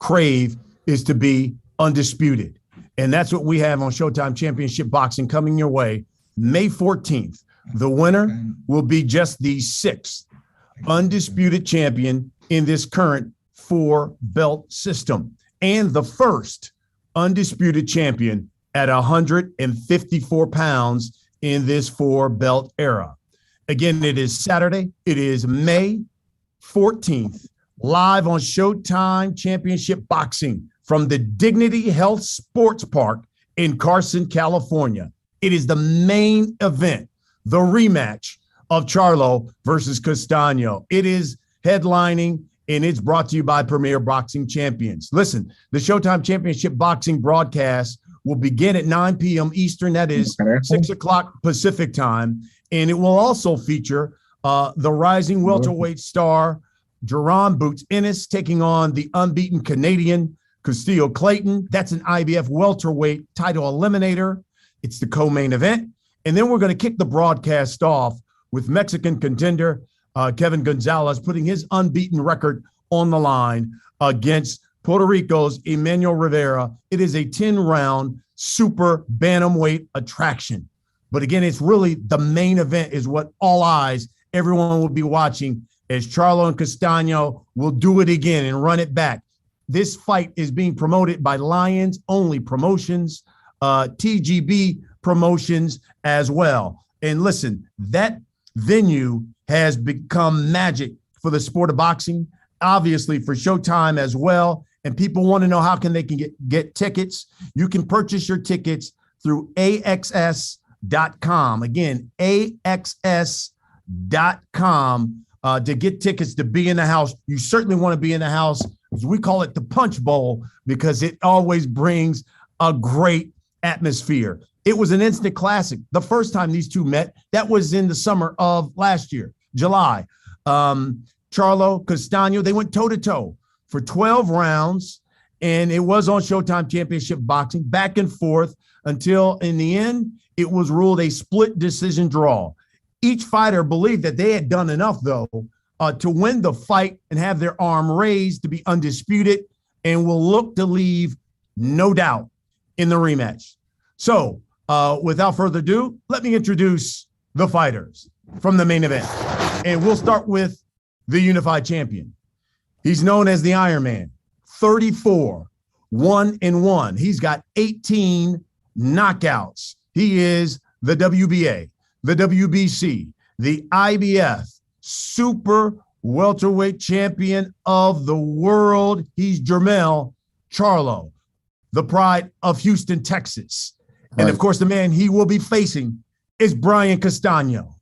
crave is to be undisputed. And that's what we have on Showtime Championship Boxing coming your way May 14th. The winner will be just the 6th undisputed champion in this current 4-belt system and the first undisputed champion at 154 pounds in this 4-belt era. Again, it is Saturday. It is May 14th, live on Showtime Championship Boxing from the Dignity Health Sports Park in Carson, California. It is the main event, the rematch of Charlo versus Castano. It is headlining, and it's brought to you by Premier Boxing Champions. Listen, the Showtime Championship Boxing broadcast will begin at 9 p.m. Eastern. That is 6 o'clock Pacific time. And it will also feature the rising welterweight star, Jerron Boots Ennis, taking on the unbeaten Canadian Castillo Clayton. That's an IBF welterweight title eliminator. It's the co-main event. And then we're going to kick the broadcast off with Mexican contender Kevin Gonzalez putting his unbeaten record on the line against Puerto Rico's Emmanuel Rivera. It is a 10-round super bantamweight attraction. But again, it's really the main event is what all eyes, everyone will be watching as Charlo and Castano will do it again and run it back. This fight is being promoted by Lions Only Promotions, TGB Promotions as well. And listen, that venue has become magic for the sport of boxing, obviously for Showtime as well. And people want to know how can they get tickets. You can purchase your tickets through AXS.com. Again, AXS.com to get tickets to be in the house. You certainly want to be in the house. We call it the Punch Bowl because it always brings a great atmosphere. It was an instant classic. The first time these two met, that was in the summer of last year, July. Charlo, Castano, they went toe-to-toe for 12 rounds, and it was on Showtime Championship Boxing, back and forth until in the end, it was ruled a split decision draw. Each fighter believed that they had done enough, though, to win the fight and have their arm raised to be undisputed and will look to leave no doubt in the rematch. So without further ado, let me introduce the fighters from the main event. And we'll start with the unified champion. He's known as the Iron Man, 34, 1-1. He's got 18 knockouts. He is the WBA, the WBC, the IBF super welterweight champion of the world. He's Jermell Charlo, the pride of Houston, Texas. And of course, the man he will be facing is Brian Castaño.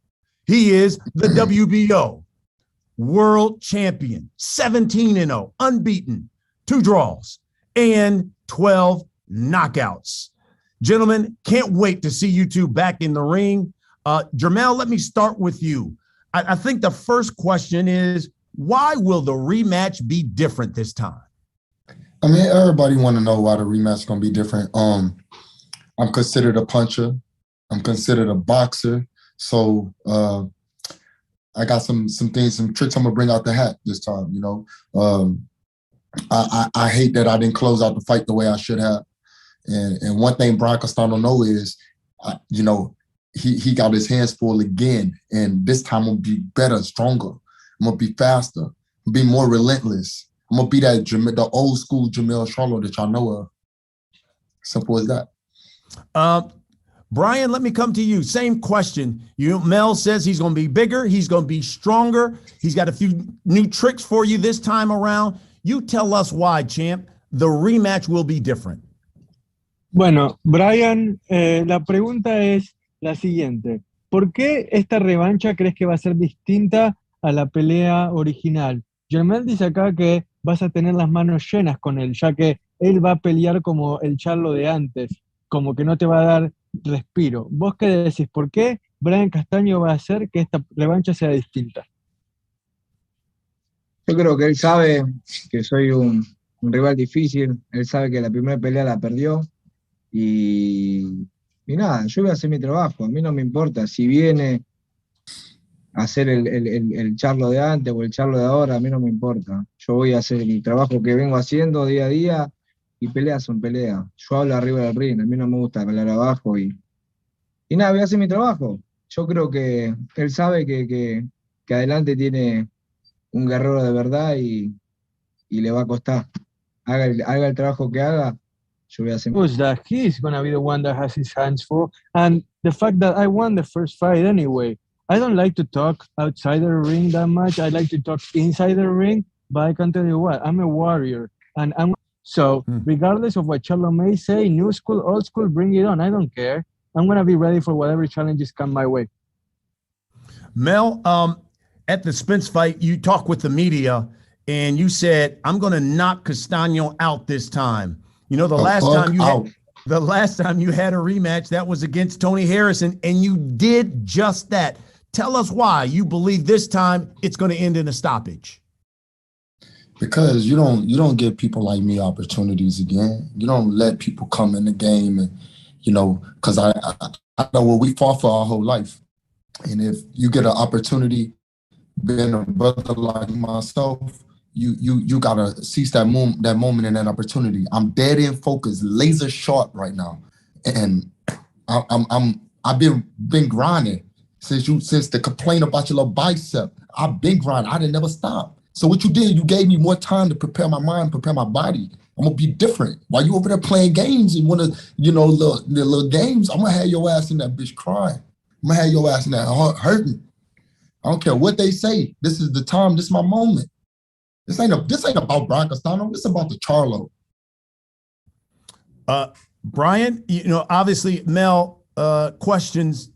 He is the WBO world champion, 17-0, unbeaten, 2 draws, and 12 knockouts. Gentlemen, can't wait to see you two back in the ring. Jermell, let me start with you. I think the first question is, why will the rematch be different this time? I mean, everybody want to know why the rematch is going to be different. I'm considered a puncher. I'm considered a boxer. So I got some things, some tricks I'm going to bring out the hat this time, you know. I hate that I didn't close out the fight the way I should have. And one thing Brian Castaño knows is, you know, he got his hands full again. And this time I'm going to be better, stronger. I'm going to be faster, be more relentless. I'm going to be the old school Jermell Charlo that y'all know of. Simple as that. Brian, let me come to you. Same question. Mel says he's going to be bigger. He's going to be stronger. He's got a few new tricks for you this time around. You tell us why, champ. The rematch will be different. Bueno, Brian, la pregunta es la siguiente. ¿Por qué esta revancha crees que va a ser distinta a la pelea original? Jermell dice acá que vas a tener las manos llenas con él, ya que él va a pelear como el Charlo de antes, como que no te va a dar respiro. ¿Vos qué decís? ¿Por qué Brian Castaño va a hacer que esta revancha sea distinta? Yo creo que él sabe que soy un rival difícil, él sabe que la primera pelea la perdió y nada, yo voy a hacer mi trabajo, a mí no me importa si viene hacer el Charlo de antes o el Charlo de ahora, a mí no me importa. Yo voy a hacer el trabajo que vengo haciendo día a día y peleas son peleas. Yo hablo arriba del ring, a mí no me gusta pelear abajo y nada, voy a hacer mi trabajo. Yo creo que él sabe que adelante tiene un guerrero de verdad y le va a costar. Haga el trabajo que haga, yo voy a hacer. Was that he's gonna be the one that has his hands full, and the fact that I won the first fight anyway. I don't like to talk outside the ring that much. I like to talk inside the ring, but I can tell you what, I'm a warrior, and I'm so regardless of what Charlo may say, new school, old school, bring it on. I don't care. I'm gonna be ready for whatever challenges come my way. Mel, at the Spence fight, you talked with the media and you said, I'm going to knock Castaño out this time. You know, the last time you had a rematch, that was against Tony Harrison, and you did just that. Tell us why you believe this time it's going to end in a stoppage. Because you don't give people like me opportunities again. You don't let people come in the game, and because I know what we fought for our whole life, and if you get an opportunity, being a brother like myself, you gotta seize that moment and that opportunity. I'm dead in focus, laser sharp right now, and I've been grinding since the complaint about your little bicep. I've been grinding. I didn't never stop. So what you did, you gave me more time to prepare my mind, prepare my body. I'm gonna be different. While you over there playing games and wanna, the little games, I'm gonna have your ass in that bitch crying. I'm gonna have your ass in that hurting. I don't care what they say. This is the time. This is my moment. This ain't about Brian Castaño. This is about the Charlo. Brian, obviously Mel questions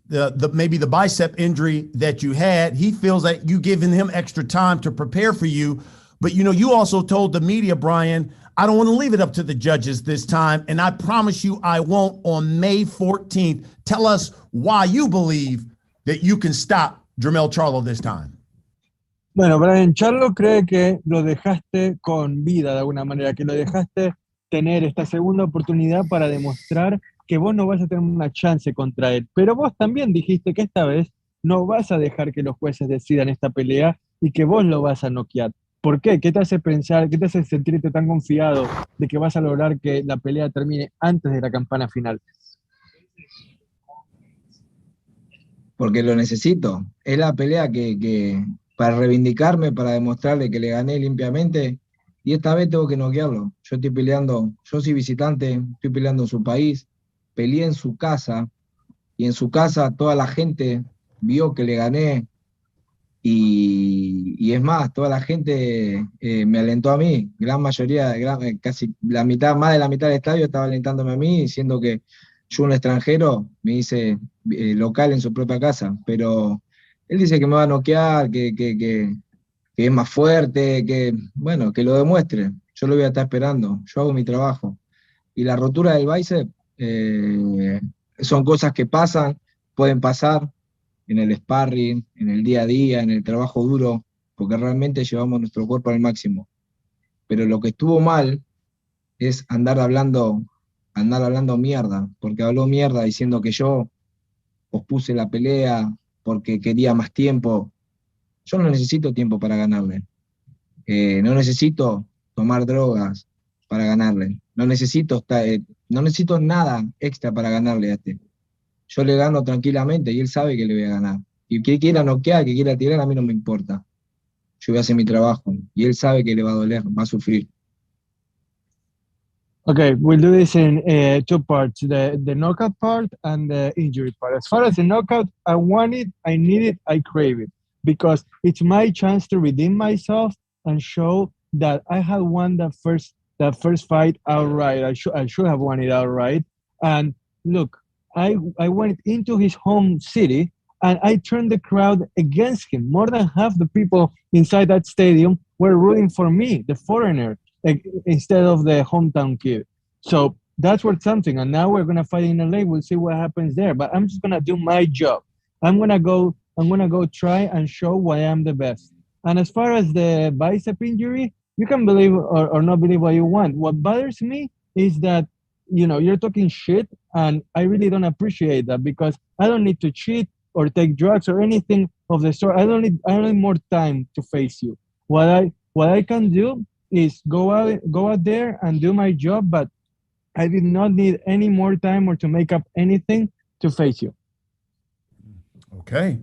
maybe the bicep injury that you had. He feels that you giving him extra time to prepare for you. But, you also told the media, Brian, I don't want to leave it up to the judges this time. And I promise you I won't on May 14th. Tell us why you believe that you can stop Jermell Charlo this time. Bueno, Brian, Charlo cree que lo dejaste con vida de alguna manera, que lo dejaste tener esta segunda oportunidad para demostrar que vos no vas a tener una chance contra él. Pero vos también dijiste que esta vez no vas a dejar que los jueces decidan esta pelea y que vos lo vas a noquear. ¿Por qué? ¿Qué te hace pensar, qué te hace sentirte tan confiado de que vas a lograr que la pelea termine antes de la campana final? Porque lo necesito. Es la pelea que para reivindicarme, para demostrarle que le gané limpiamente, y esta vez tengo que noquearlo. Yo estoy peleando, yo soy visitante, estoy peleando en su país, peleé en su casa, y en su casa toda la gente vio que le gané, y es más, toda la gente me alentó a mí, gran mayoría, casi la mitad, más de la mitad del estadio estaba alentándome a mí, diciendo que yo, un extranjero, me hice local en su propia casa, pero él dice que me va a noquear, que es más fuerte, que lo demuestre. Yo lo voy a estar esperando, yo hago mi trabajo. Y la rotura del bíceps son cosas que pasan, pueden pasar en el sparring, en el día a día, en el trabajo duro, porque realmente llevamos nuestro cuerpo al máximo. Pero lo que estuvo mal es andar hablando mierda, porque habló mierda diciendo que yo pospuse la pelea porque quería más tiempo. Yo no necesito tiempo para ganarle. No necesito tomar drogas para ganarle. No necesito nada extra para ganarle a este. Yo le gano tranquilamente y él sabe que le voy a ganar. Y que quiera noquear, que quiera tirar, a mí no me importa. Yo voy a hacer mi trabajo y él sabe que le va a doler, va a sufrir. Okay, we'll do this in two parts, the knockout part and the injury part. As far as the knockout, I want it, I need it, I crave it, because it's my chance to redeem myself and show that I had won that first fight outright. I should have won it outright. And look, I went into his home city and I turned the crowd against him. More than half the people inside that stadium were rooting for me, the foreigner, instead of the hometown kid. So that's worth something. And now we're gonna fight in LA. We'll see what happens there. But I'm just gonna do my job. I'm gonna go try and show why I'm the best. And as far as the bicep injury, you can believe or not believe what you want. What bothers me is that you're talking shit, and I really don't appreciate that, because I don't need to cheat or take drugs or anything of the story. I don't need more time to face you. What I can do is go out there and do my job, but I did not need any more time or to make up anything to face you. Okay.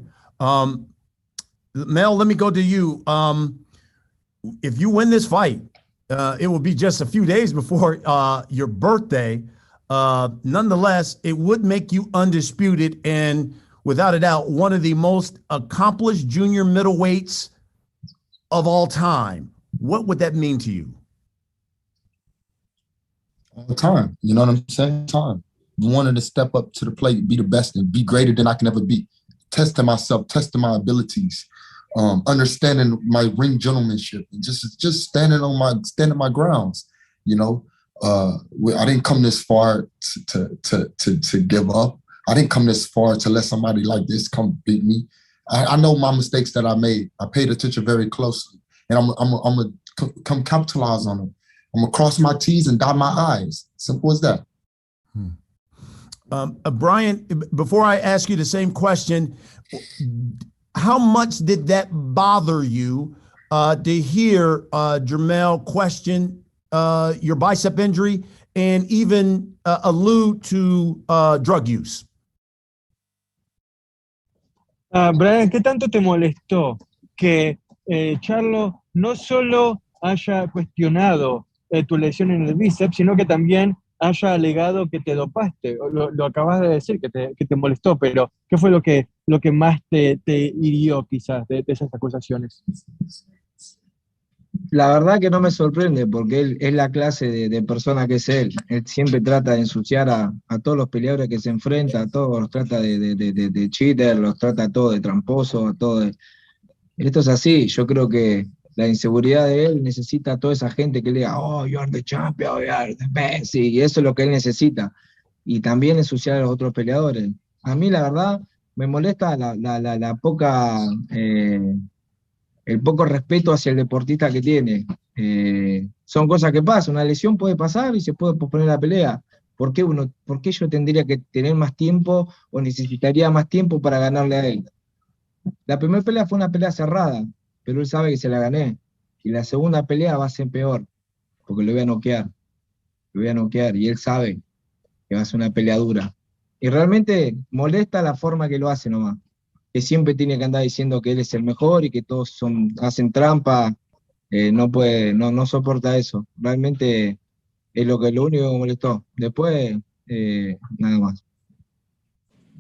Mel, let me go to you. If you win this fight, it will be just a few days before your birthday. Nonetheless, it would make you undisputed and, without a doubt, one of the most accomplished junior middleweights of all time. What would that mean to you? All the time. You know what I'm saying? Time. Wanting to step up to the plate, be the best, and be greater than I can ever be. Testing myself, testing my abilities, understanding my ring gentlemanship, and just standing my grounds. You know, I didn't come this far to give up. I didn't come this far to let somebody like this come beat me. I know my mistakes that I made. I paid attention very closely, and I'm gonna come capitalize on them. I'm gonna cross my T's and dot my I's. Simple as that. Brian, before I ask you the same question, how much did that bother you to hear Jermell question your bicep injury and even allude to drug use? Brian, ¿qué tanto te molestó que Charlo no solo haya cuestionado tu lesión en el bíceps, sino que también haya alegado que te dopaste? Lo acabas de decir, que te molestó, pero ¿qué fue lo que más te hirió quizás de esas acusaciones? La verdad que no me sorprende, porque él es la clase de persona que es él. Él siempre trata de ensuciar a todos los peleadores que se enfrenta, a todos los trata de cheater, los trata a todos de tramposo, a todos. Esto es así. Yo creo que la inseguridad de él necesita a toda esa gente que le diga, oh, you are the champion, you are the best, y eso es lo que él necesita. Y también ensuciar a los otros peleadores. A mí, la verdad, me molesta la poca... el poco respeto hacia el deportista que tiene. Son cosas que pasan, una lesión puede pasar y se puede posponer la pelea. ¿Por qué yo tendría que tener más tiempo o necesitaría más tiempo para ganarle a él? La primera pelea fue una pelea cerrada, pero él sabe que se la gané. Y la segunda pelea va a ser peor, porque lo voy a noquear, y él sabe que va a ser una pelea dura. Y realmente molesta la forma que lo hace nomás, que siempre tiene que andar diciendo que él es el mejor y que todos hacen trampa. No soporta eso. Realmente es lo único que me molestó. Después, nada más.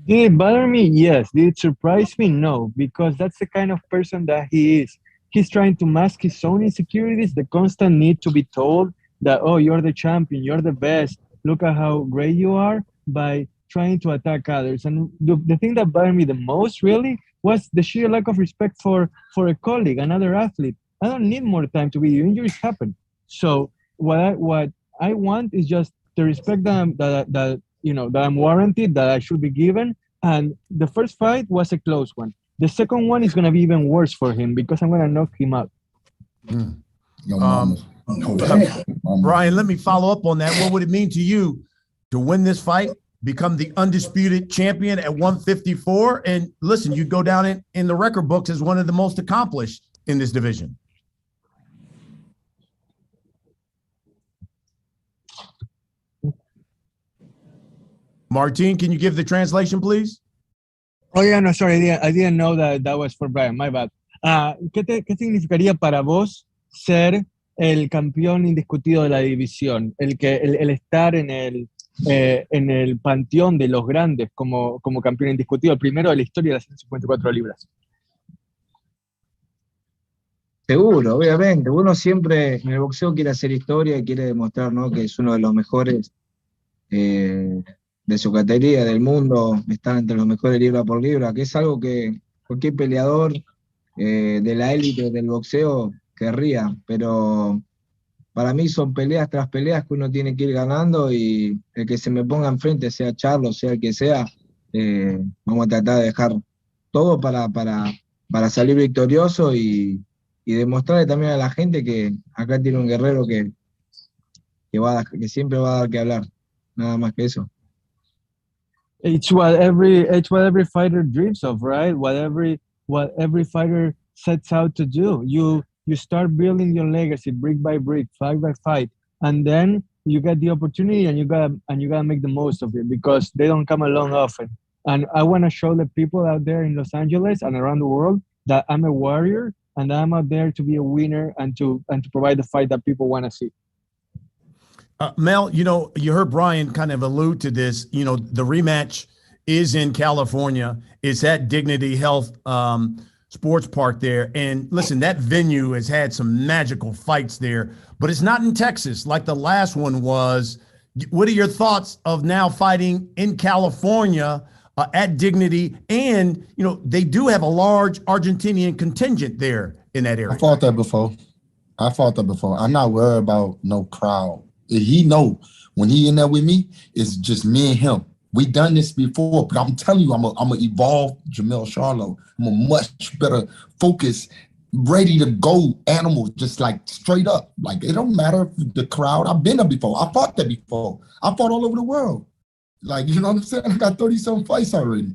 Did it bother me? Yes. Did it surprise me? No, because that's the kind of person that he is. He's trying to mask his own insecurities, the constant need to be told that, oh, you're the champion, you're the best, look at how great you are, by trying to attack others. And the thing that bothered me the most, really, was the sheer lack of respect for a colleague, another athlete. I don't need more time to be. Injuries happen. So what I want is just the respect that I'm warranted, that I should be given. And the first fight was a close one. The second one is going to be even worse for him because I'm going to knock him out. Brian, let me follow up on that. What would it mean to you to win this fight, become the undisputed champion at 154? And listen, you go down in the record books as one of the most accomplished in this division. Martin, can you give the translation, please? Oh, yeah, no, sorry. I didn't know that was for Brian. My bad. ¿Qué significaría para vos ser el campeón indiscutido de la división? El estar en el panteón de los grandes como campeón indiscutido, el primero de la historia de las 154 libras. Seguro, obviamente. Uno siempre en el boxeo quiere hacer historia y quiere demostrar, ¿no?, que es uno de los mejores de su categoría, del mundo, estar entre los mejores libra por libra, que es algo que cualquier peleador de la élite del boxeo querría, pero para mí son peleas tras peleas que uno tiene que ir ganando, y el que se me ponga enfrente, sea Charlo, sea el que sea, vamos a tratar de dejar todo para salir victorioso y demostrarle también a la gente que acá tiene un guerrero que siempre va a dar que hablar, nada más que eso. It's what every fighter dreams of, right? What what every fighter sets out to do. You start building your legacy brick by brick, fight by fight, and then you get the opportunity and you gotta make the most of it because they don't come along often. And I want to show the people out there in Los Angeles and around the world that I'm a warrior and I'm out there to be a winner and to provide the fight that people want to see. Mel, you heard Brian kind of allude to this. The rematch is in California. It's at Dignity Health Sports Park there. And listen, that venue has had some magical fights there, but it's not in Texas like the last one was. What are your thoughts of now fighting in California at Dignity? And, they do have a large Argentinian contingent there in that area. I fought that before. I'm not worried about no crowd. He know when he in there with me, it's just me and him. We done this before, but I'm telling you, I'm a evolved Jermell Charlo. I'm a much better focus, ready to go animal, just like straight up. Like it don't matter if the crowd. I've been there before. I fought that before. I fought all over the world. Like, you know what I'm saying? I got 30-some fights already.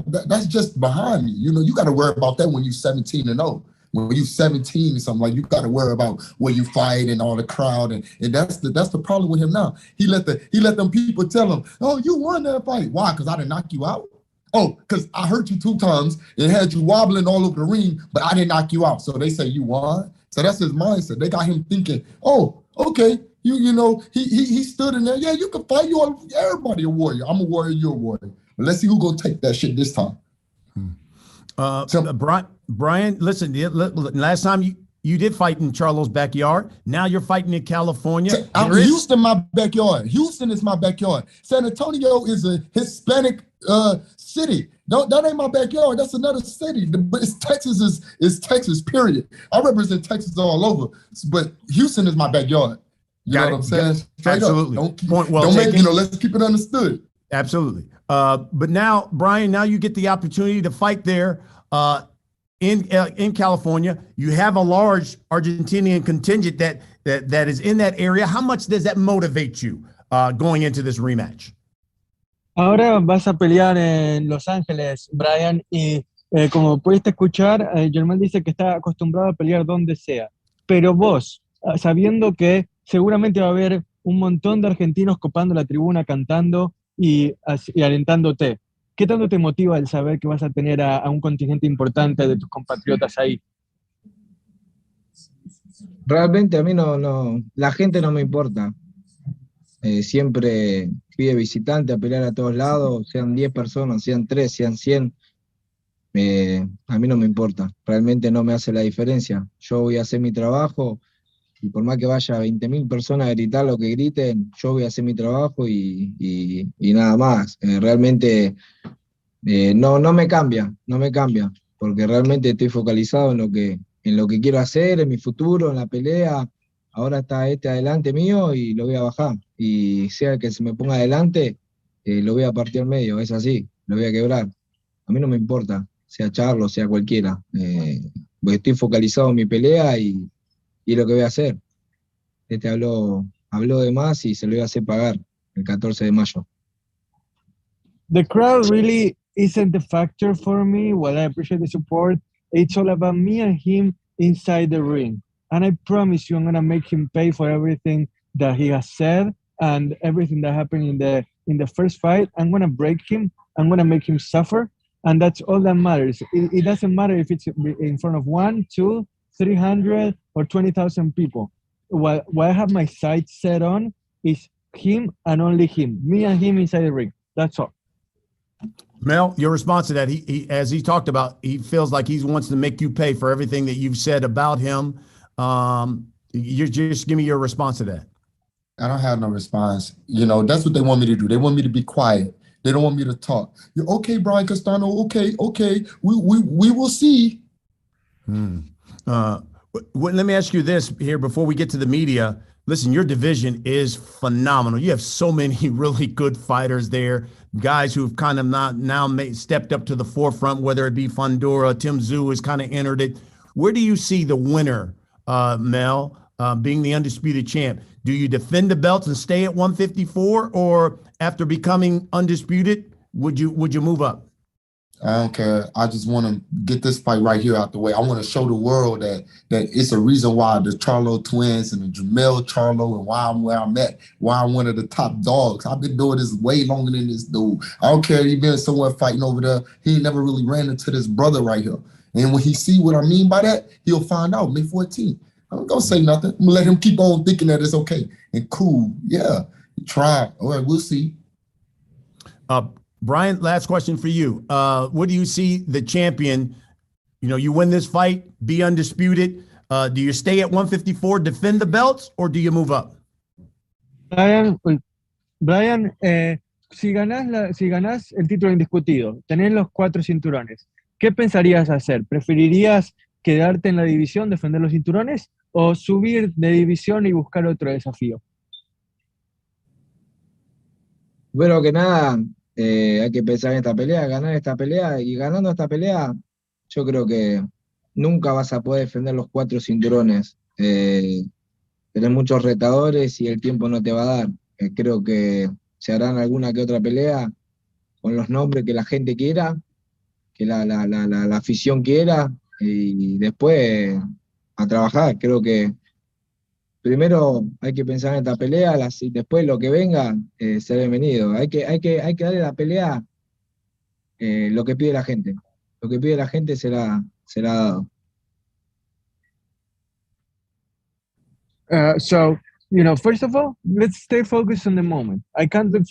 That's just behind me. You got to worry about that when you're 17-0. When you're 17 or something, like you got to worry about where you fight and all the crowd, and that's the problem with him now. He let them people tell him, "Oh, you won that fight." Why? Because I didn't knock you out. Oh, because I hurt you 2 times and had you wobbling all over the ring, but I didn't knock you out. So they say you won. So that's his mindset. They got him thinking, "Oh, okay, he stood in there. Yeah, you can fight. Everybody a warrior. I'm a warrior. You're a warrior. But let's see who's gonna take that shit this time." Brian, listen, last time you did fight in Charlo's backyard. Now you're fighting in California. Houston, my backyard. Houston is my backyard. San Antonio is a Hispanic city. That ain't my backyard. That's another city. But it's Texas is Texas, period. I represent Texas all over. But Houston is my backyard. You know what I'm saying? Straight Absolutely. Up. Let's keep it understood. Absolutely. But now, Brian, you get the opportunity to fight there in California. You have a large Argentinian contingent that is in that area. How much does that motivate you going into this rematch? Ahora vas a pelear en Los Ángeles, Brian, y como pudiste escuchar, Jermell dice que está acostumbrado a pelear donde sea. Pero vos, sabiendo que seguramente va a haber un montón de argentinos copando la tribuna, cantando y alentándote, ¿qué tanto te motiva el saber que vas a tener a un contingente importante de tus compatriotas ahí? Realmente a mí no, la gente no me importa. Siempre fui de visitante a pelear a todos lados, sean 10 personas, sean 3, sean 100. A mí no me importa, realmente no me hace la diferencia. Yo voy a hacer mi trabajo y por más que vaya 20.000 personas a gritar lo que griten, yo voy a hacer mi trabajo y nada más. Realmente no me cambia, porque realmente estoy focalizado en lo que quiero hacer, en mi futuro, en la pelea. Ahora está adelante mío y lo voy a bajar. Y sea que se me ponga adelante, lo voy a partir al medio, es así, lo voy a quebrar. A mí no me importa, sea Charlo, sea cualquiera. Porque estoy focalizado en mi pelea y lo que voy a hacer. Habló de más y se lo voy a hacer pagar el 14 de mayo. The crowd really isn't the factor for me. While I appreciate the support, it's all about me and him inside the ring. And I promise you, I'm going to make him pay for everything that he has said and everything that happened in the first fight. I'm going to break him. I'm going to make him suffer. And that's all that matters. It doesn't matter if it's in front of 1, 2, 300 or 20,000 people. What I have my sights set on is him and only him. Me and him inside the ring. That's all. Mel, your response to that, he as he talked about, he feels like he wants to make you pay for everything that you've said about him. You just give me your response to that. I don't have no response. That's what they want me to do. They want me to be quiet. They don't want me to talk. You're okay, Brian Castaño. Okay. We will see. Let me ask you this here before we get to the media. Listen, your division is phenomenal. You have so many really good fighters there, guys who've kind of stepped up to the forefront, whether it be Fundora, Tim Tszyu has kind of entered it. Where do you see the winner, Mel, being the undisputed champ? Do you defend the belts and stay at 154, or after becoming undisputed, would you move up? I don't care. I just want to get this fight right here out the way. I want to show the world that it's a reason why the Charlo twins and the Jermell Charlo and why I'm where I'm at, why I'm one of the top dogs. I've been doing this way longer than this dude. I don't care if he been somewhere fighting over there. He never really ran into this brother right here. And when he see what I mean by that, he'll find out May 14th. I'm going to say nothing. I'm going to let him keep on thinking that it's okay. And cool, yeah, try. All right, we'll see. Brian, last question for you. What do you see the champion, you win this fight, be undisputed. Do you stay at 154, defend the belts, or do you move up? Brian, si ganás el título indiscutido, tenés los 4 cinturones, ¿qué pensarías hacer? ¿Preferirías quedarte en la división, defender los cinturones, o subir de división y buscar otro desafío? Bueno, que nada, hay que pensar en esta pelea, ganar esta pelea, y ganando esta pelea, yo creo que nunca vas a poder defender los 4 cinturones. Tenés muchos retadores y el tiempo no te va a dar. Creo que se harán alguna que otra pelea con los nombres que la gente quiera, que la afición quiera, y después a trabajar. Creo que primero hay que pensar en esta pelea, y después lo que venga será bienvenido. Hay que darle a la pelea lo que pide la gente. Lo que pide la gente será dado. So, first of all, let's stay focused on the moment. I can't look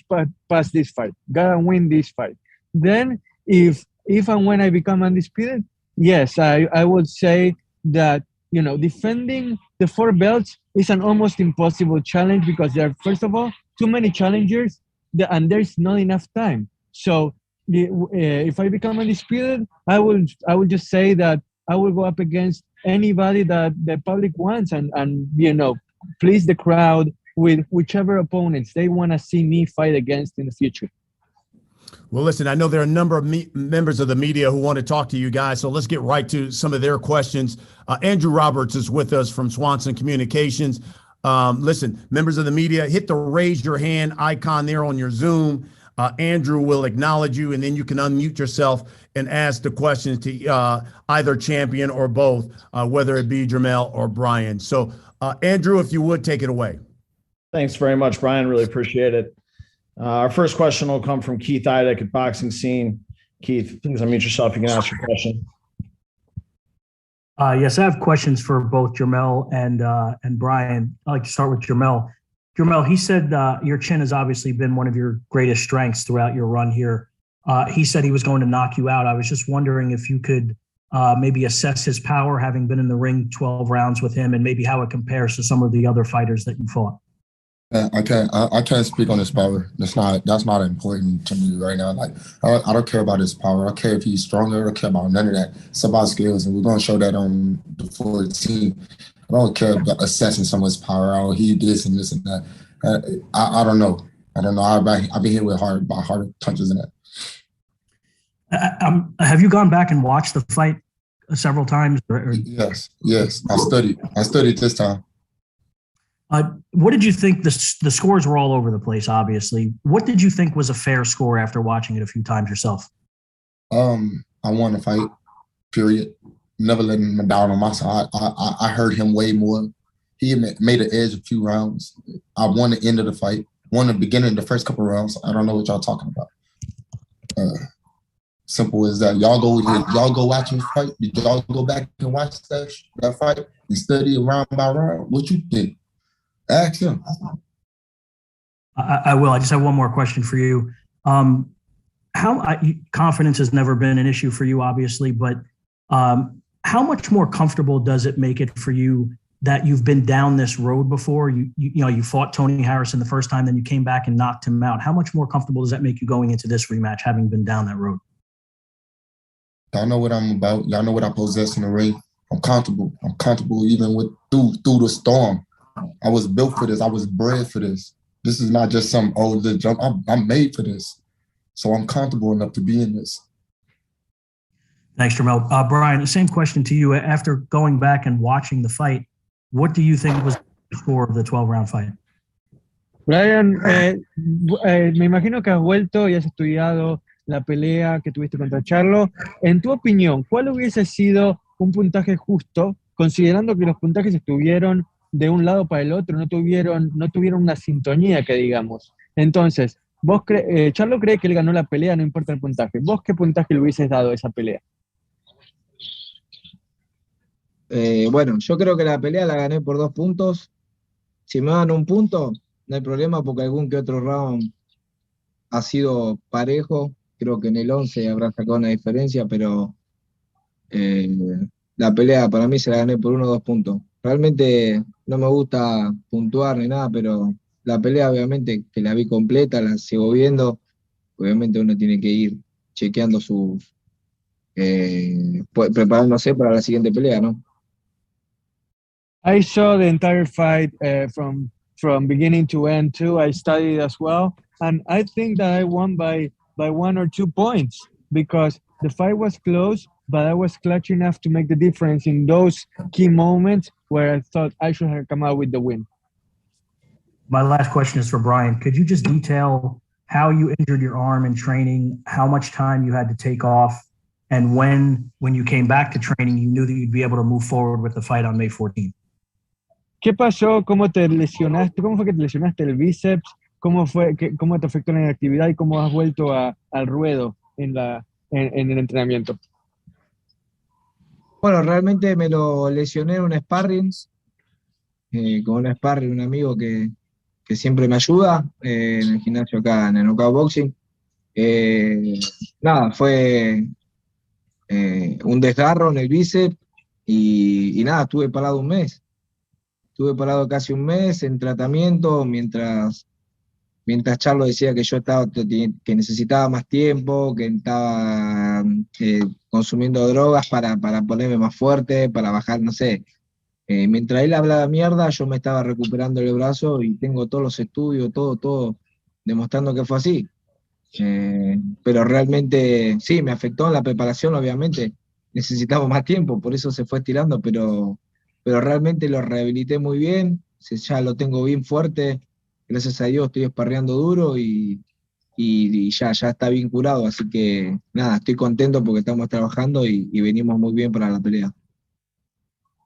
past this fight. Gotta win this fight. Then, if and when I become undisputed, yes, I would say that, defending the 4 belts is an almost impossible challenge because there are, first of all, too many challengers and there's not enough time. So, if I become undisputed, I will just say that I will go up against anybody that the public wants and please the crowd with whichever opponents they want to see me fight against in the future. Well, listen, I know there are a number of members of the media who want to talk to you guys, so let's get right to some of their questions. Andrew Roberts is with us from Swanson Communications. Listen, members of the media, hit the raise your hand icon there on your Zoom. Andrew will acknowledge you, and then you can unmute yourself and ask the questions to either champion or both, whether it be Jermell or Brian. So, Andrew, if you would, take it away. Thanks very much, Brian. Really appreciate it. Our first question will come from Keith Idek at Boxing Scene. Keith, please unmute yourself. You can ask your question. Yes, I have questions for both Jermell and Brian. I'd like to start with Jermell. Jermell, he said your chin has obviously been one of your greatest strengths throughout your run here. He said he was going to knock you out. I was just wondering if you could maybe assess his power, having been in the ring 12 rounds with him, and maybe how it compares to some of the other fighters that you fought. I can't speak on his power. That's not important to me right now. Like I don't care about his power. I don't care if he's stronger. I don't care about none of that. It's about skills, and we're gonna show that on the 14th. I don't care about assessing someone's power. Oh, he this and this and that. I don't know. I don't know. I've been hit with hard punches in that. Have you gone back and watched the fight several times? Yes. I studied this time. What did you think? The scores were all over the place, obviously. What did you think was a fair score after watching it a few times yourself? I won the fight, period. Never letting him down on my side. I heard him way more. He made an edge a few rounds. I won the end of the fight. Won the beginning, the first couple of rounds. I don't know what y'all talking about. Simple as that. Y'all go watch him fight. Did y'all go back and watch that fight and study round by round? What you think? Ask him. I will. I just have one more question for you. Confidence has never been an issue for you, obviously, but how much more comfortable does it make it for you that you've been down this road before? You fought Tony Harrison the first time, then you came back and knocked him out. How much more comfortable does that make you going into this rematch, having been down that road? Y'all know what I'm about. Y'all know what I possess in the ring. I'm comfortable. Even through the storm. I was built for this. I was bred for this. This is not just some jump. I'm made for this. So I'm comfortable enough to be in this. Thanks, Jermell. Brian, the same question to you. After going back and watching the fight, what do you think was the score of the 12-round fight? Brian, me imagino que has vuelto y has estudiado la pelea que tuviste contra Charlo. En tu opinión, ¿cuál hubiese sido un puntaje justo, considerando que los puntajes estuvieron de un lado para el otro, no tuvieron una sintonía, que digamos? Entonces, Charlo cree que él ganó la pelea, no importa el puntaje. ¿Vos qué puntaje le hubieses dado a esa pelea? Bueno, yo creo que la pelea la gané por 2 puntos. Si me dan un punto, no hay problema, porque algún que otro round ha sido parejo. Creo que en el 11 habrá sacado una diferencia, pero la pelea para mí se la gané por 1 o 2 puntos. Realmente no me gusta puntuar ni nada, pero la pelea obviamente que la vi completa, la sigo viendo. Obviamente uno tiene que ir chequeando preparándose para la siguiente pelea, ¿no? I saw the entire fight from beginning to end too. I studied as well, and I think that I won by 1 or 2 points, because the fight was close, but I was clutch enough to make the difference in those key moments where I thought I should have come out with the win. My last question is for Brian. Could you just detail how you injured your arm in training, how much time you had to take off, and when you came back to training, you knew that you'd be able to move forward with the fight on May 14th? ¿Qué pasó? ¿Cómo te lesionaste? ¿Cómo fue que te lesionaste el bíceps? ¿Cómo te afectó la inactividad y cómo has vuelto al ruedo en el entrenamiento? Bueno, realmente me lo lesioné en un sparring, con un sparring, un amigo que siempre me ayuda en el gimnasio acá, en el Knockout Boxing. Nada, fue un desgarro en el bíceps y nada, estuve parado un mes. Estuve parado casi un mes en tratamiento, mientras Charlo decía que que necesitaba más tiempo, que estaba consumiendo drogas para ponerme más fuerte, para bajar, no sé. Mientras él hablaba mierda, yo me estaba recuperando el brazo y tengo todos los estudios, todo demostrando que fue así. Pero realmente sí, me afectó en la preparación, obviamente. Necesitaba más tiempo, por eso se fue estirando, pero realmente lo rehabilité muy bien, ya lo tengo bien fuerte, gracias a Dios estoy esparreando duro y ya está bien curado, así que nada, estoy contento porque estamos trabajando y venimos muy bien para la pelea.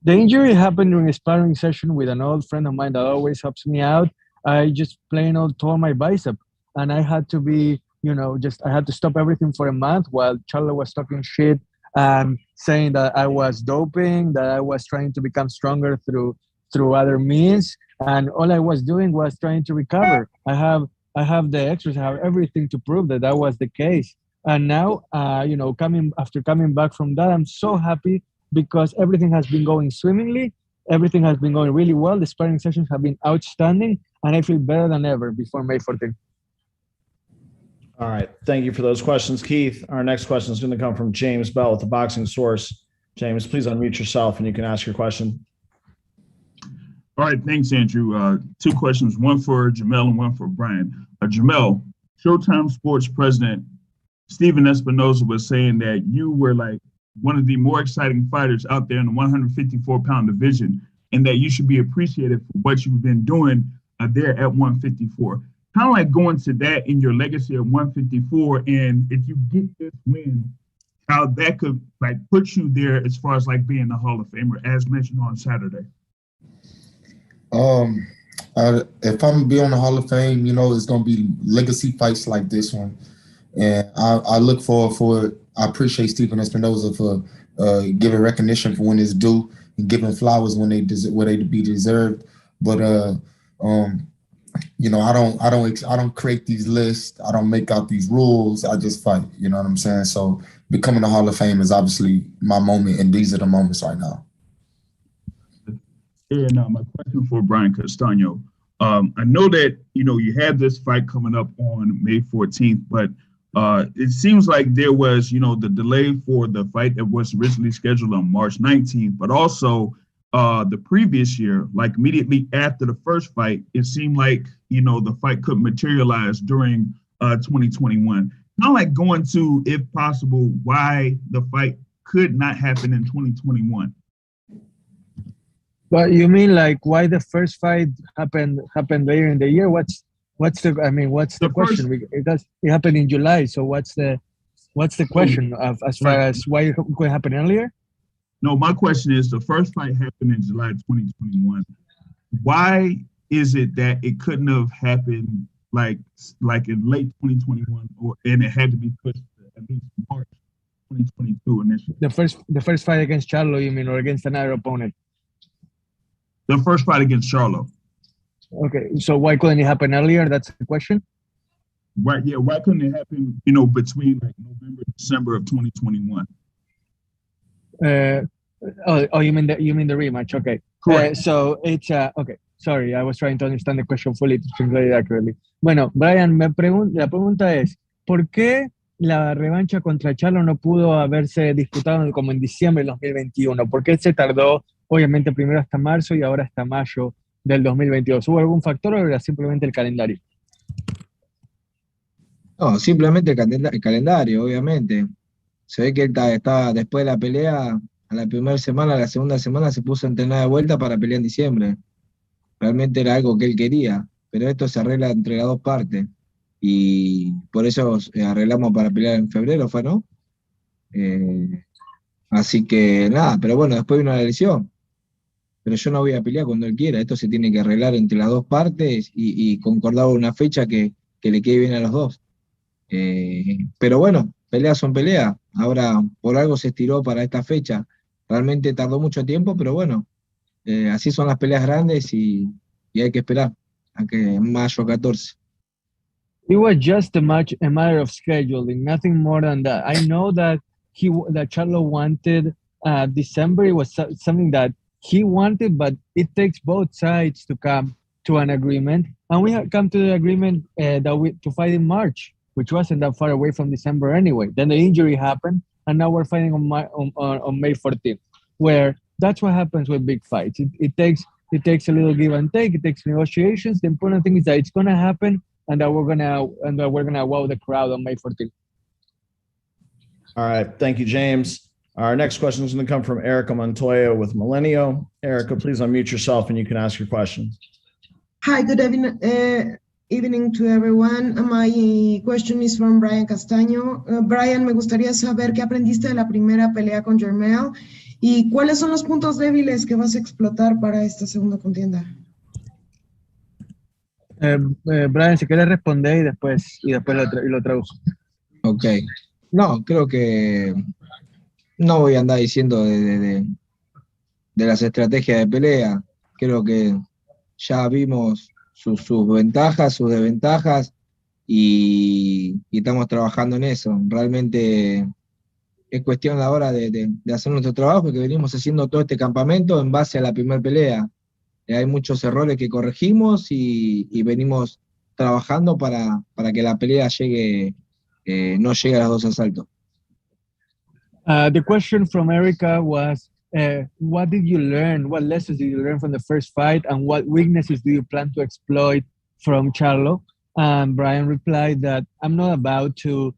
The injury happened during a sparring session with an old friend of mine that always helps me out. I just plain old tore my bicep, and I had to be, I had to stop everything for a month while Charlo was talking shit and saying that I was doping, that I was trying to become stronger through other means, and all I was doing was trying to recover. I have the extras, I have everything to prove that was the case. And now, after coming back from that, I'm so happy because everything has been going swimmingly. Everything has been going really well. The sparring sessions have been outstanding, and I feel better than ever before May 14th. All right. Thank you for those questions, Keith. Our next question is going to come from James Bell with the Boxing Source. James, please unmute yourself and you can ask your question. All right. Thanks, Andrew. 2 questions, one for Jermell and one for Brian. Jermell, Showtime Sports president Stephen Espinoza was saying that you were like one of the more exciting fighters out there in the 154-pound division, and that you should be appreciated for what you've been doing there at 154. Kind of like going to that in your legacy at 154, and if you get this win, how that could like put you there as far as like being a Hall of Famer, as mentioned on Saturday. If I'm gonna be on the Hall of Fame, it's gonna be legacy fights like this one, and I look forward for it. I appreciate Stephen Espinoza for giving recognition for when it's due and giving flowers when where they be deserved. But I don't create these lists. I don't make out these rules. I just fight. You know what I'm saying? So becoming a Hall of Fame is obviously my moment, and these are the moments right now. And my question for Brian Castaño. I know that you have this fight coming up on May 14th, but it seems like there was the delay for the fight that was originally scheduled on March 19th, but also the previous year, like immediately after the first fight, it seemed like, the fight couldn't materialize during 2021. Kind of like going to, if possible, why the fight could not happen in 2021. But you mean like why the first fight happened later in the year? What's the question? It happened in July, so what's the What's the question as far as why it could happen earlier? No, my question is, the first fight happened in July 2021. Why is it that it couldn't have happened like in late 2021, and it had to be pushed to at least March 2022 initially? The first fight against Charlo, you mean, or against another opponent? The first fight against Charlo. Okay, so why couldn't it happen earlier? That's the question. Right, yeah. Why couldn't it happen, between like November, December of 2021? You mean the rematch? Okay. Correct. So it's okay. Sorry, I was trying to understand the question fully to translate it accurately. Bueno, Brian, la pregunta es, ¿por qué la revancha contra Charlo no pudo haberse disputado como en diciembre del 2021? ¿Por qué se tardó, obviamente, primero hasta marzo y ahora hasta mayo del 2022? ¿Hubo algún factor o era simplemente el calendario? No, simplemente el calendario, obviamente. Se ve que él estaba después de la pelea, a la primera semana, a la segunda semana se puso a entrenar de vuelta para pelear en diciembre. Realmente era algo que él quería, pero esto se arregla entre las dos partes. Y por eso arreglamos para pelear en febrero, ¿fue, no? Así que nada, pero bueno, después vino la lesión. Pero yo no voy a pelear cuando él quiera. Esto se tiene que arreglar entre las dos partes y concordar una fecha que le quede bien a los dos. Pero bueno, peleas son peleas. Ahora, por algo se estiró para esta fecha. Realmente tardó mucho tiempo, pero bueno, así son las peleas grandes y hay que esperar a que mayo 14. It was just a matter of scheduling, nothing more than that. I know that Charlo wanted December. It was something that he wanted, but it takes both sides to come to an agreement, and we have come to the agreement to fight in March, which wasn't that far away from December anyway. Then the injury happened, and now we're fighting on May 14th, where that's what happens with big fights. It takes a little give and take. It takes negotiations. The important thing is that it's gonna happen, and that we're gonna wow the crowd on May 14th. All right, thank you, James. Our next question is going to come from Erica Montoya with Millennial. Erica, please unmute yourself and you can ask your question. Hi, good evening to everyone. My question is from Brian Castaño. Brian, me gustaría saber qué aprendiste de la primera pelea con Jermell y cuáles son los puntos débiles que vas a explotar para esta segunda contienda. Brian, si quieres responder y después lo traduzco. Ok. No, creo que no voy a andar diciendo de las estrategias de pelea. Creo que ya vimos sus ventajas, sus desventajas y estamos trabajando en eso. Realmente es cuestión ahora de hacer nuestro trabajo que venimos haciendo todo este campamento en base a la primera pelea. Hay muchos errores que corregimos y venimos trabajando para que la pelea no llegue a los dos asaltos. The question from Erica was, what did you learn? What lessons did you learn from the first fight, and what weaknesses do you plan to exploit from Charlo? And Brian replied that I'm not about to,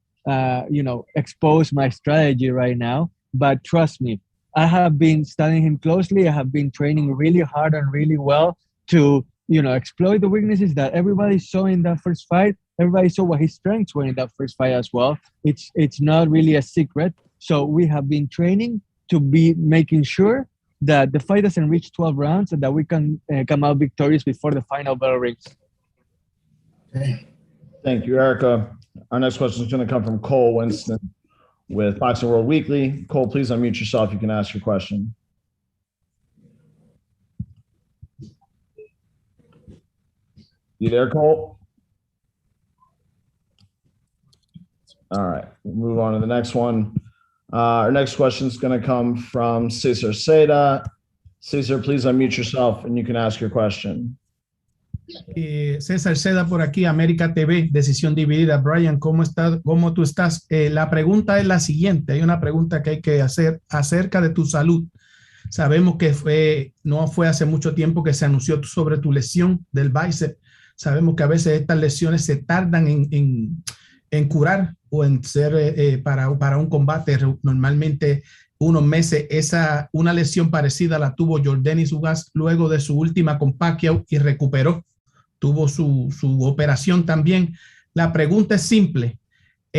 expose my strategy right now, but trust me, I have been studying him closely. I have been training really hard and really well to, exploit the weaknesses that everybody saw in that first fight. Everybody saw what his strengths were in that first fight as well. It's not really a secret. So we have been training to be making sure that the fight doesn't reach 12 rounds and that we can come out victorious before the final bell rings. Thank you, Erica. Our next question is going to come from Cole Winston with Boxing World Weekly. Cole, please unmute yourself. You can ask your question. You there, Cole? All right, we'll move on to the next one. Our next question is going to come from Cesar Seda. Cesar, please unmute yourself and you can ask your question. César Seda por aquí, América TV, Decisión Dividida. Brian, ¿cómo tú estás? La pregunta es la siguiente. Hay una pregunta que hay que hacer acerca de tu salud. Sabemos que no fue hace mucho tiempo que se anunció sobre tu lesión del bíceps. Sabemos que a veces estas lesiones se tardan en curar o en ser para un combate. Normalmente unos meses. Una lesión parecida la tuvo Jordanis Ugas luego de su última con Pacquiao y recuperó. Tuvo su operación también. La pregunta es simple.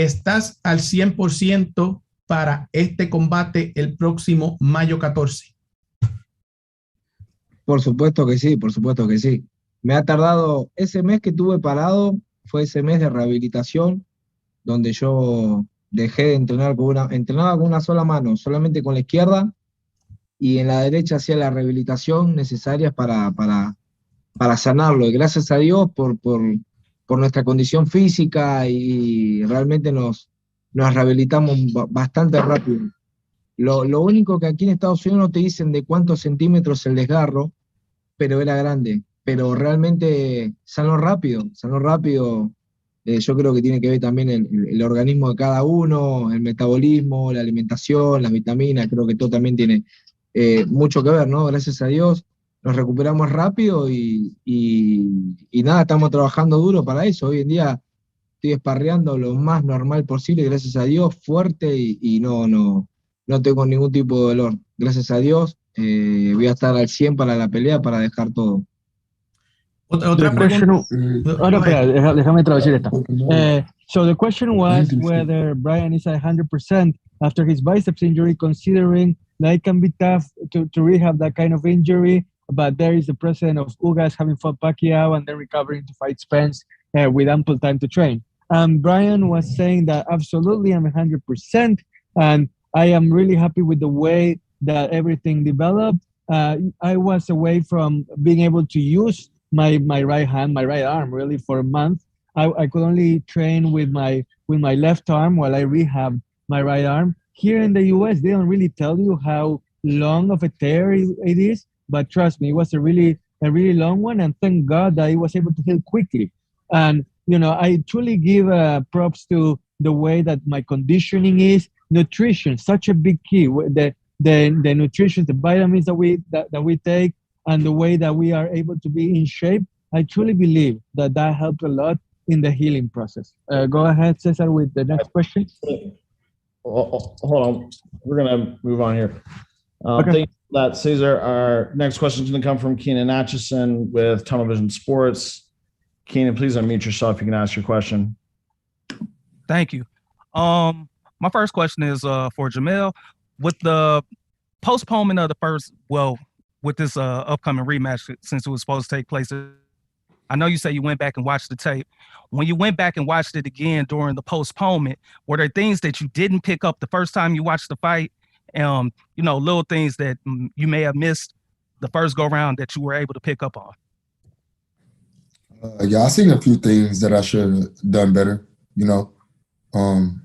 ¿estás al 100% para este combate el próximo mayo 14? Por supuesto que sí, por supuesto que sí. Me ha tardado, ese mes que tuve parado, fue ese mes de rehabilitación, donde yo dejé de entrenar entrenaba con una sola mano, solamente con la izquierda, y en la derecha hacía la rehabilitación necesaria para sanarlo. Y gracias a Dios por nuestra condición física y realmente nos rehabilitamos bastante rápido. Lo único que aquí en Estados Unidos no te dicen de cuántos centímetros el desgarro, pero era grande. Pero realmente sanó rápido. Yo creo que tiene que ver también el organismo de cada uno, el metabolismo, la alimentación, las vitaminas, creo que todo también tiene mucho que ver, ¿no? Gracias a Dios nos recuperamos rápido y nada, estamos trabajando duro para eso. Hoy en día estoy esparreando lo más normal posible, gracias a Dios, fuerte y no tengo ningún tipo de dolor. Gracias a Dios, voy a estar al 100 para la pelea, para dejar todo. Otra question, pregunta. déjame traducir esta. So the question was whether Brian is 100% after his biceps injury, considering that it can be tough to rehab that kind of injury, but there is the precedent of Ugas having fought Pacquiao and then recovering to fight Spence with ample time to train. Brian was saying that absolutely I'm 100%, and I am really happy with the way that everything developed. I was away from being able to use my right hand, my right arm, really, for a month. I could only train with my left arm while I rehab my right arm. Here in the US, they don't really tell you how long of a tear it is, but trust me, it was a really long one, and thank God that I was able to heal quickly. And I truly give props to the way that my conditioning is. Nutrition, such a big key. The nutrition, the vitamins that we take, and the way that we are able to be in shape, I truly believe that helped a lot in the healing process. Go ahead, Cesar, with the next question. Hold on. We're going to move on here. Okay. Thank you for that, Cesar. Our next question is going to come from Keenan Atchison with Tunnel Vision Sports. Keenan, please unmute yourself. You can ask your question. Thank you. My first question is for Jermell. With the postponement of with this upcoming rematch, since it was supposed to take place, I know you say you went back and watched the tape. When you went back and watched it again during the postponement, were there things that you didn't pick up the first time you watched the fight? Little things that you may have missed the first go round that you were able to pick up on? Yeah, I seen a few things that I should have done better, and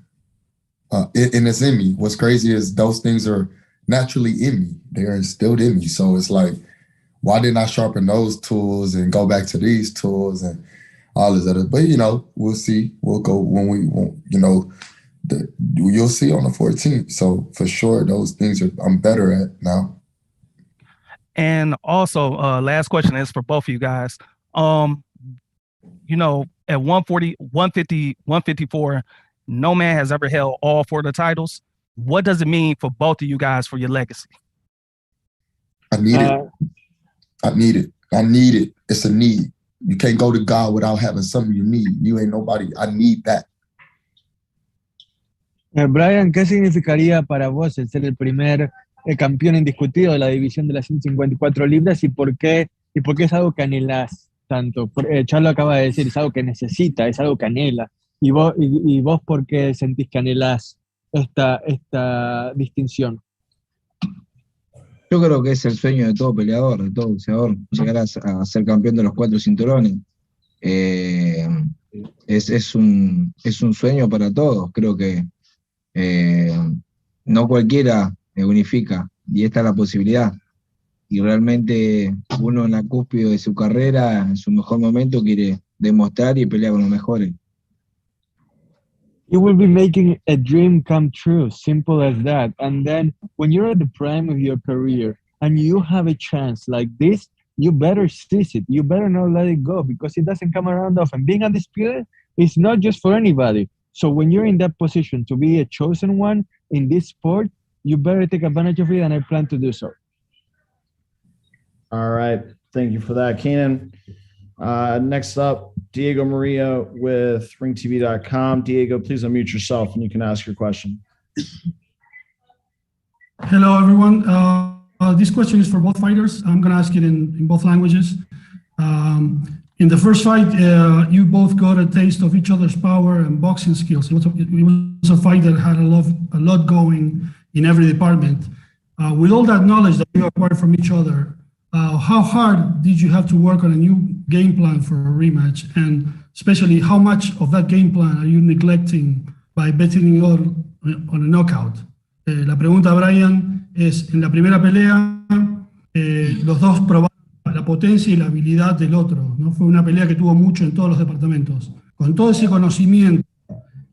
it's in me. What's crazy is those things are naturally in me. They're instilled in me. So it's like, why didn't I sharpen those tools and go back to these tools and all this other? But, we'll see. We'll go when we want, you'll see on the 14th. So for sure, those things I'm better at now. And also, last question is for both of you guys. At 140, 150, 154, no man has ever held all four of the titles. What does it mean for both of you guys for your legacy? I need it. I need it. It's a need. You can't go to God without having something you need. You ain't nobody. I need that. Brian, ¿qué significaría para vos el ser el primer campeón indiscutido de la división de las 154 libras y por qué es algo que anhelás tanto? Charlo acaba de decir, es algo que necesita, es algo que anhela. ¿Y vos por qué sentís que anhelás esta distinción? Yo creo que es el sueño de todo peleador, de todo boxeador, llegar a ser campeón de los 4 cinturones. Es un sueño para todos. Creo que no cualquiera unifica, y esta es la posibilidad. Y realmente uno en la cúspide de su carrera, en su mejor momento, quiere demostrar y pelear con los mejores. You will be making a dream come true, simple as that. And then when you're at the prime of your career and you have a chance like this, you better seize it. You better not let it go, because it doesn't come around often. Being undisputed is not just for anybody. So when you're in that position to be a chosen one in this sport, you better take advantage of it, and I plan to do so. All right. Thank you for that, Keenan. Next up, Diego Maria with ringtv.com. Diego, please unmute yourself and you can ask your question. Hello, everyone. This question is for both fighters. I'm going to ask it in both languages. In the first fight, you both got a taste of each other's power and boxing skills. It was a fight that had a lot going in every department. With all that knowledge that you acquired from each other, how hard did you have to work on a new game plan for a rematch? And especially, how much of that game plan are you neglecting by betting on a knockout? La pregunta, Brian, es, en la primera pelea, los dos probaron la potencia y la habilidad del otro, ¿no? Fue una pelea que tuvo mucho en todos los departamentos. Con todo ese conocimiento,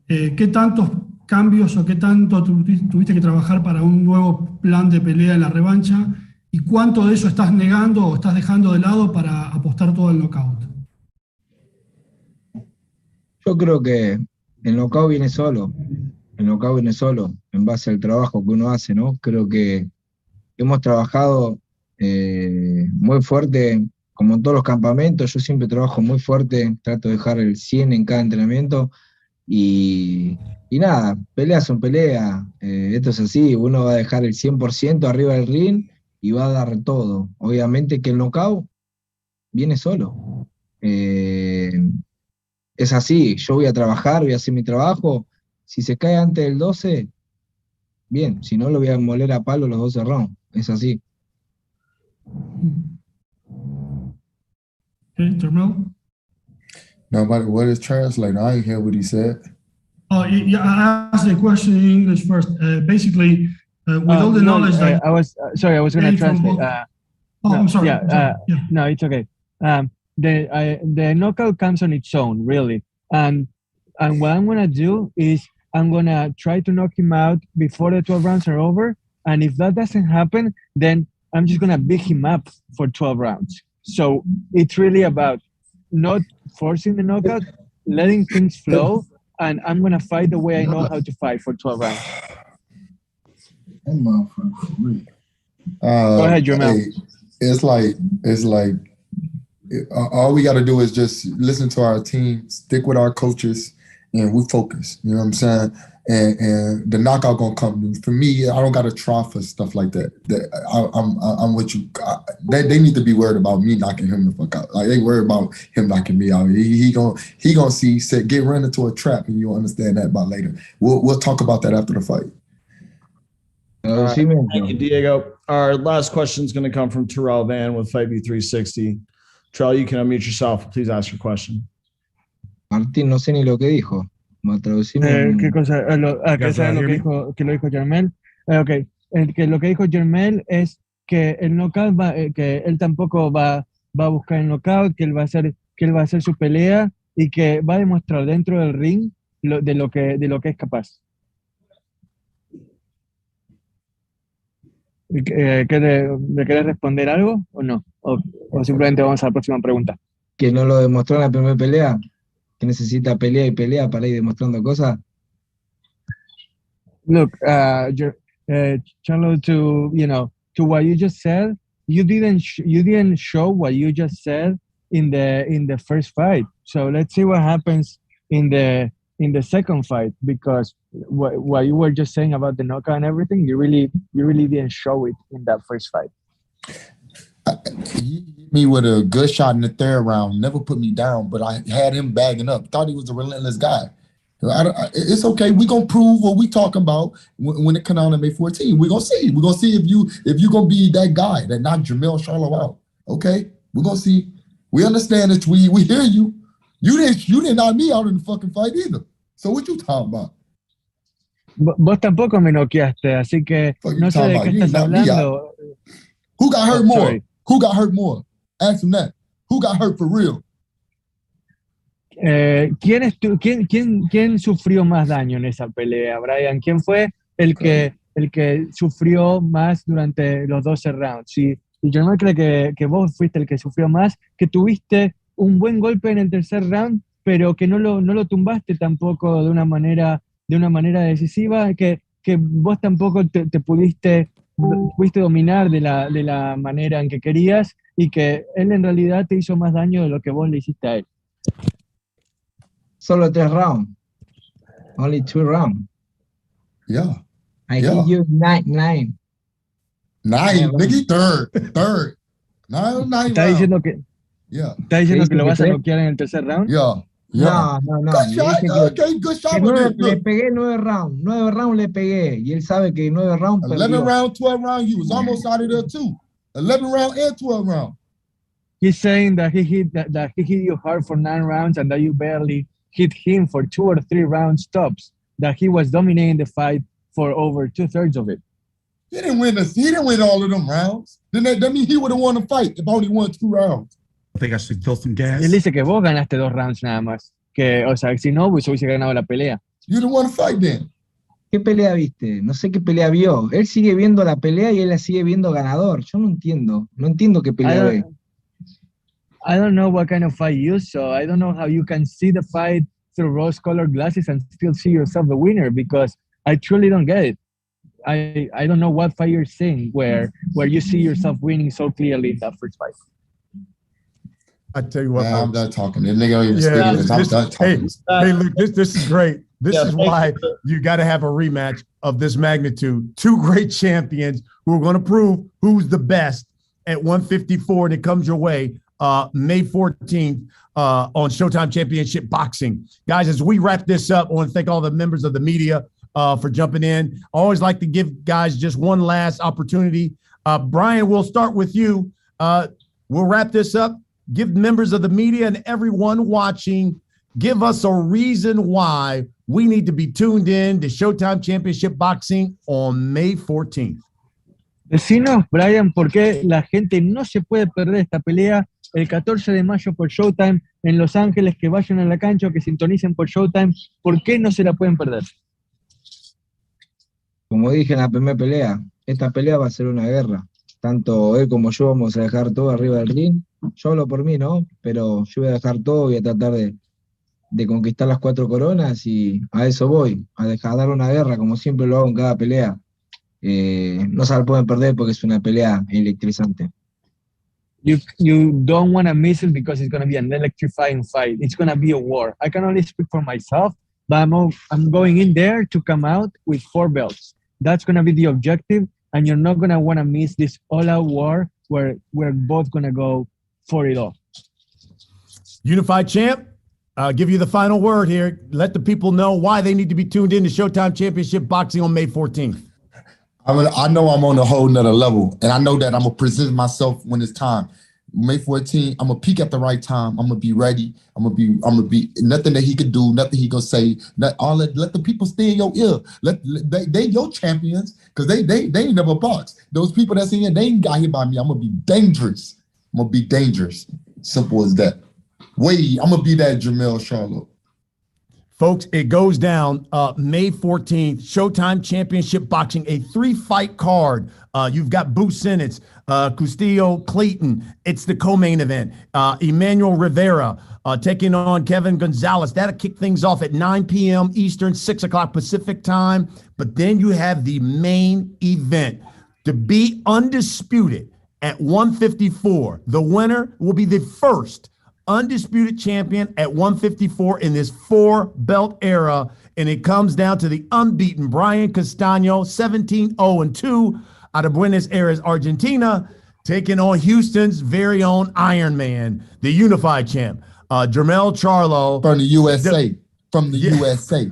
¿qué tantos cambios o qué tanto tuviste que trabajar para un nuevo plan de pelea en la revancha? ¿Y cuánto de eso estás negando o estás dejando de lado para apostar todo al knockout? Yo creo que el knockout viene solo. El knockout viene solo en base al trabajo que uno hace, ¿no? Creo que hemos trabajado muy fuerte, como en todos los campamentos. Yo siempre trabajo muy fuerte, trato de dejar el 100 en cada entrenamiento. Y nada, peleas son peleas. Esto es así, uno va a dejar el 100% arriba del ring y va a dar todo. Obviamente que el knockout viene solo. Es así, yo voy a trabajar, voy a hacer mi trabajo. Si se cae antes del 12, bien, si no lo voy a moler a palo los 12 rounds. Es así. Okay, Jermell? No, but what is translated? I didn't hear what he said. Oh, yeah, I asked the question in English first. Basically, with all the knowledge that I was going to translate. I'm sorry. Yeah, no, it's okay. The knockout comes on its own, really, and what I'm gonna do is I'm gonna try to knock him out before the 12 rounds are over, and if that doesn't happen, then I'm just gonna beat him up for 12 rounds. So it's really about not forcing the knockout, letting things flow, and I'm gonna fight the way I know how to fight for 12 rounds. Go ahead, Jermell. Hey, it's like all we got to do is just listen to our team, stick with our coaches, and we focus. You know what I'm saying? And the knockout gonna come. For me, I don't got to try for stuff like that. I'm with you. They need to be worried about me knocking him the fuck out. Like they worried about him knocking me out. He gonna see get run into a trap, and you'll understand that by later. We'll talk about that after the fight. Right. Thank you, Diego. Our last question is going to come from Terrell Van with Fight V360. Terrell, you can unmute yourself. Please ask your question. Martín, no sé ni lo que dijo. ¿Qué cosa? ¿Qué sabe lo que lo dijo Jermell? Okay. Que lo que dijo Jermell es que el knockout que él tampoco va a buscar el knockout, que él va a hacer su pelea y que va a demostrar dentro del ring de lo que es capaz. ¿Le querés responder algo o no? O simplemente vamos a la próxima pregunta. Que no lo demostró en la primera pelea, que necesita pelea y pelea para ir demostrando cosas. Look, Charlo, to what you just said, you didn't show what you just said in the first fight. So let's see what happens in the second fight, because what you were just saying about the knockout and everything, you really didn't show it in that first fight. He hit me with a good shot in the third round, never put me down, but I had him bagging up. Thought he was a relentless guy. It's okay. We're going to prove what we talking about when it comes out on May 14. We're going to see. We're going to see if you're going to be that guy that knocked Jermell Charlo out. Okay? We're going to see. We understand that we hear you. You didn't knock me out in the fucking fight either. So what you talking about? Vos tampoco me noqueaste, así que no sé de qué estás hablando. Who got hurt more? Sorry. Who got hurt more? Ask him that. Who got hurt for real? ¿Quién sufrió más daño en esa pelea, Brian? ¿Quién fue el que sufrió más durante los 12 rounds? Y yo no creo que vos fuiste el que sufrió más, que tuviste un buen golpe en el tercer round, pero que no lo tumbaste tampoco de una manera decisiva, que vos tampoco te pudiste dominar de la manera en que querías, y que él en realidad te hizo más daño de lo que vos le hiciste a él. Solo 3 rounds. Only 2 rounds. Yeah. I Yeah. hit you 9. 9, Yeah, nigga, third. 9 ¿Está rounds. diciendo que, Yeah. está diciendo ¿Te que lo dice vas a que noquear en el tercer round? Yeah. Yeah. No. Good Le shot. dije Okay, good shot que with 9, it. le Look, pegué 9 rounds. 9 rounds le pegué. Y él sabe que 9 rounds 11 perdió. round, 12 round, you was almost out of there too. 11 round and 12 round. He's saying that he hit you hard for 9 rounds and that you barely hit him for 2 or 3 rounds tops. That he was dominating the fight for over 2/3 of it. He didn't win all of them rounds. Then that mean he would have won the fight if only won 2 rounds. I think I should fill some gas. Y él dice que vos ganaste 2 rounds nada más. Que, o sea, si no, pues hubiese ganado la pelea. You didn't want to fight then. ¿Qué pelea viste? No sé qué pelea vio. Él sigue viendo la pelea y él la sigue viendo ganador. Yo no entiendo. No entiendo qué pelea ve. I don't know what kind of fight you saw. I don't know how you can see the fight through rose-colored glasses and still see yourself the winner, because I truly don't get it. I don't know what fight you're seeing where you see yourself winning so clearly in that first fight. I tell you what, Yeah, I'm folks. done talking. That nigga ain't even Yeah, speaking. I'm done talking. Hey, look, this is great. This Yeah, is thank why you got to have a rematch of this magnitude. 2 great champions who are going to prove who's the best at 154, and it comes your way May 14th on Showtime Championship Boxing. Guys, as we wrap this up, I want to thank all the members of the media for jumping in. I always like to give guys just one last opportunity. Brian, we'll start with you. We'll wrap this up. Give members of the media and everyone watching, give us a reason why we need to be tuned in to Showtime Championship Boxing on May 14th. Decinos, Brian, por qué la gente no se puede perder esta pelea el 14 de mayo por Showtime en Los Ángeles, que vayan a la cancha o que sintonicen por Showtime. ¿Por qué no se la pueden perder? Como dije en la primera pelea, esta pelea va a ser una guerra. Tanto él como yo vamos a dejar todo arriba del ring. Yo hablo por mí, ¿no? Pero yo voy a dejar todo, voy a tratar de conquistar las 4 coronas y a eso voy, a dar una guerra, como siempre lo hago en cada pelea. No se la pueden perder porque es una pelea electrizante. You don't want to miss it because it's going to be an electrifying fight. It's going to be a war. I can only speak for myself, but I'm going in there to come out with 4 belts. That's going to be the objective, and you're not going to want to miss this all-out war where we're both going to go for it all. Unified champ, give you the final word here. Let the people know why they need to be tuned in to Showtime Championship Boxing on May 14th. I know I'm on a whole nother level, and I know that I'm gonna present myself when it's time. May 14th, I'm gonna peak at the right time. I'm gonna be ready. I'm gonna be nothing that he could do, nothing he gonna say. Let the people stay in your ear. They your champions, because they ain't never boxed. Those people that's in here, they ain't got hit by me. I'm gonna be dangerous. I'm gonna be dangerous. Simple as that. I'm gonna be that Jermell Charlo. Folks, it goes down May 14th, Showtime Championship Boxing, a 3-fight card. You've got Boo Sinnott, Castillo Clayton. It's the co-main event. Emmanuel Rivera taking on Kevin Gonzalez. That'll kick things off at 9 p.m. Eastern, 6 o'clock Pacific time. But then you have the main event to be undisputed at 154. The winner will be the first undisputed champion at 154 in this 4-belt era, and it comes down to the unbeaten Brian Castaño, 17-0-2 out of Buenos Aires, Argentina, taking on Houston's very own Iron Man, the unified champ, Jermell Charlo. From the USA. From the USA.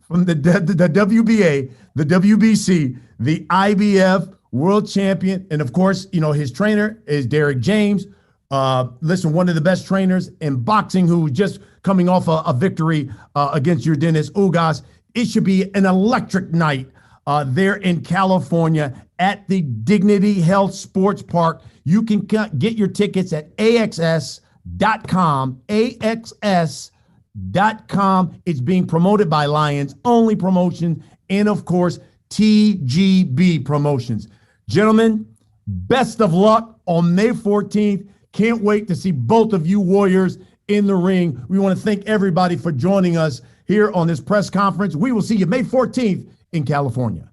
From the WBA, the WBC, the IBF world champion, and of course, you know, his trainer is Derek James. Listen, one of the best trainers in boxing, who just coming off a victory against your Dennis Ugas. It should be an electric night there in California at the Dignity Health Sports Park. You can get your tickets at AXS.com. AXS.com. It's being promoted by Lions Only Promotion and, of course, TGB Promotions. Gentlemen, best of luck on May 14th. Can't wait to see both of you warriors in the ring. We want to thank everybody for joining us here on this press conference. We will see you May 14th in California.